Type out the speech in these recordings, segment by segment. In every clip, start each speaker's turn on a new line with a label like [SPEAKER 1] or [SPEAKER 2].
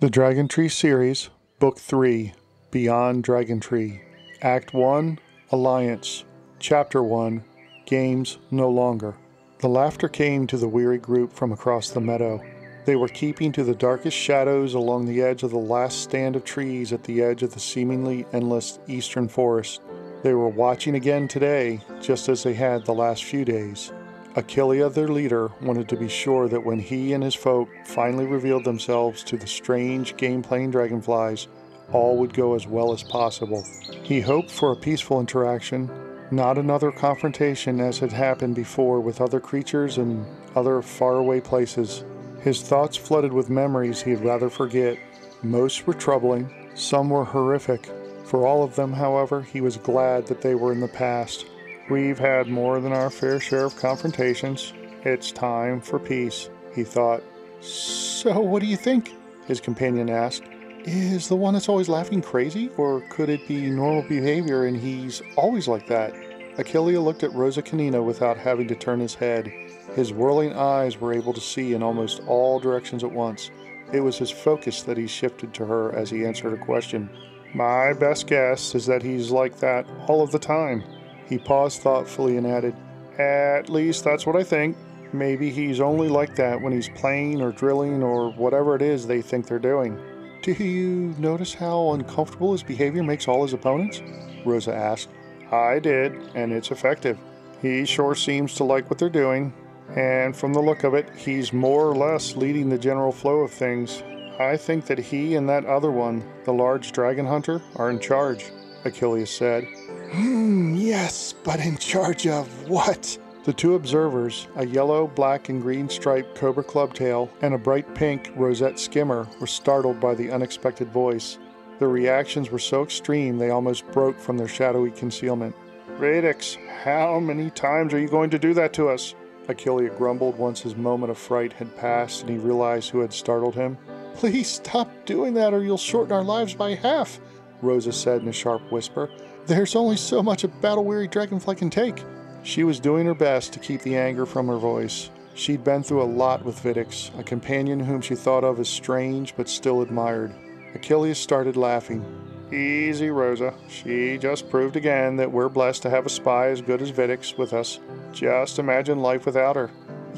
[SPEAKER 1] The DragonTree series, Book 3, Beyond DragonTree, Act 1, Alliance, Chapter 1, Games No Longer. The laughter came to the weary group from across the meadow. They were keeping to the darkest shadows along the edge of the last stand of trees at the edge of the seemingly endless eastern forest. They were watching again today, just as they had the last few days. Achillea, their leader, wanted to be sure that when he and his folk finally revealed themselves to the strange game-playing dragonflies, all would go as well as possible. He hoped for a peaceful interaction, not another confrontation as had happened before with other creatures and other faraway places. His thoughts flooded with memories he'd rather forget. Most were troubling, some were horrific. For all of them, however, he was glad that they were in the past. We've had more than our fair share of confrontations. It's time for peace, he thought. So what do you think? His companion asked. Is the one that's always laughing crazy, or could it be normal behavior and he's always like that? Achillea looked at Rosa Canina without having to turn his head. His whirling eyes were able to see in almost all directions at once. It was his focus that he shifted to her as he answered her question. My best guess is that he's like that all of the time. He paused thoughtfully and added, At least that's what I think. Maybe he's only like that when he's playing or drilling or whatever it is they think they're doing. Do you notice how uncomfortable his behavior makes all his opponents? Rosa asked. I did, and it's effective. He sure seems to like what they're doing, and from the look of it, he's more or less leading the general flow of things. I think that he and that other one, the large dragon hunter, are in charge, Achilles said. Yes, but in charge of what? The two observers, a yellow, black, and green striped cobra clubtail and a bright pink rosette skimmer, were startled by the unexpected voice. Their reactions were so extreme they almost broke from their shadowy concealment. Radix, how many times are you going to do that to us? Achillea grumbled once his moment of fright had passed and he realized who had startled him. Please stop doing that or you'll shorten our lives by half, Rosa said in a sharp whisper. There's only so much a battle-weary dragonfly can take. She was doing her best to keep the anger from her voice. She'd been through a lot with Vidix, a companion whom she thought of as strange but still admired. Achilles started laughing. Easy, Rosa. She just proved again that we're blessed to have a spy as good as Vidix with us. Just imagine life without her.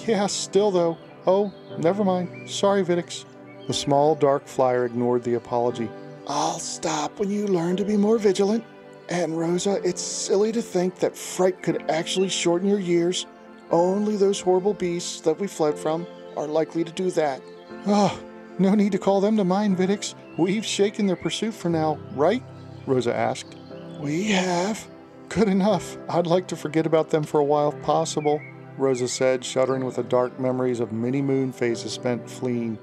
[SPEAKER 1] Yeah, still though. Oh, never mind. Sorry, Vidix. The small, dark flyer ignored the apology. I'll stop when you learn to be more vigilant. And Rosa, it's silly to think that fright could actually shorten your years. Only those horrible beasts that we fled from are likely to do that. Oh, no need to call them to mind, Vidix. We've shaken their pursuit for now, right? Rosa asked. We have. Good enough. I'd like to forget about them for a while if possible, Rosa said, shuddering with the dark memories of many moon phases spent fleeing.